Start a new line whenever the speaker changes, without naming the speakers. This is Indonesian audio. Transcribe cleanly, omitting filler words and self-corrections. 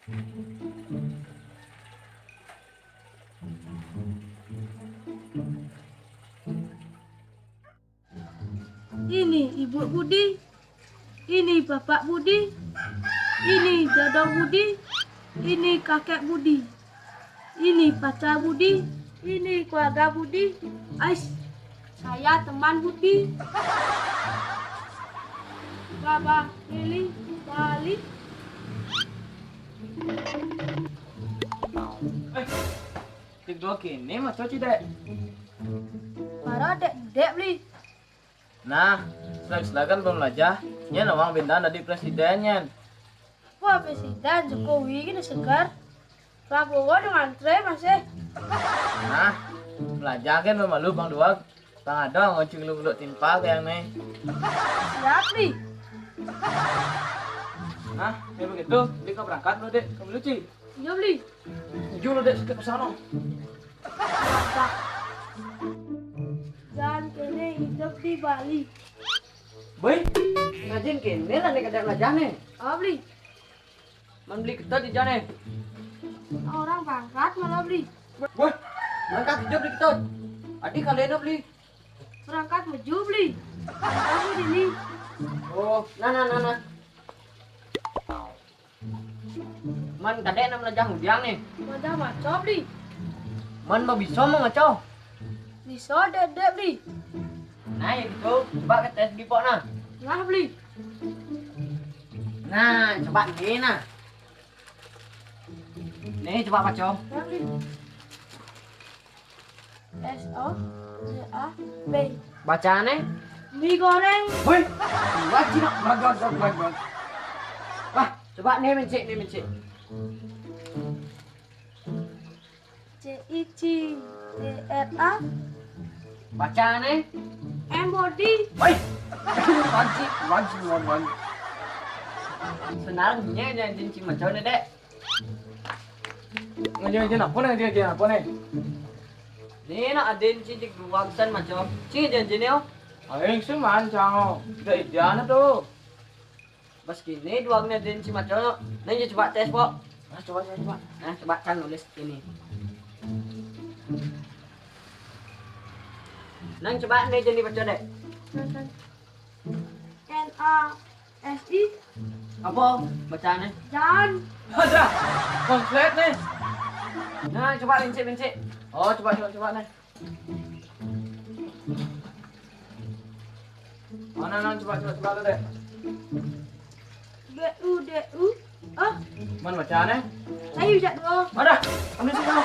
Ini Ibu Budi, ini Bapak Budi, ini Dado Budi, ini Kakek Budi, ini pacar Budi, ini keluarga Budi, Ais, saya teman Budi. Baba, Lili, Bali.
Tiga kini macam dek.
Para dek beli.
Nah, selagi belum aja, nya nawang bintang dari presidennya.
Wah, Presiden Jokowi ini segar. Prabowo dengan tre masih.
Nah, belajar kan malu bang dua. Tang ada ngoceng lu timpa kayak nih.
Siap nih.
Nah, kayak begitu, kita berangkat lo dek, kamu lucu.
Iya beli.
Jujur lo dek, ke sana.
Dan kini hidup di Bali.
Boy, ngajin kini lah nih kadang belajar nih.
Oh beli.
Membeli kita di jane.
Orang berangkat malah beli.
Boy, berangkat hidup di kita. Adik kalian beli.
Berangkat maju beli. Kamu ini.
Oh, nah. Man kadek nam belajar hudiang nih.
Mana maco beli.
Man mau bisa mau ngaco.
Bisa dedek beli.
Nah ya gitu, coba ke tes gipok nah.
Nah beli.
Nah, coba ini nah. Nih coba baca.
Nah beli. S-O-C-A-B.
Bacaannya.
Mie goreng.
Woi, wajib nak bagus. Wah, coba nih mencik.
C-I-C-T-R-A.
Bacaannya.
M-body.
Woi, wajib. Senarnya jangan cuma macam ni dek. Ngaji apa nih? Ni nak adin cincin keluarsan macam. Cik janji ni oh. Aing sih mancang. Dah idiana tu. Bas kini dua ni adin cincin macam. Nanti coba tes pok. Nah, coba. Nah, coba kan nulis ini. Nang coba ni jadi baca dek.
N-A-S-I.
Apa bacaannya?
Dan.
Ada. Komplit nih. Nah, coba lincik. Oh, coba nih. Mana coba lu deh.
B-U-D-U. Oh,
Mana bacaannya?
saya bisa dulu.
Ada. Ambil sini.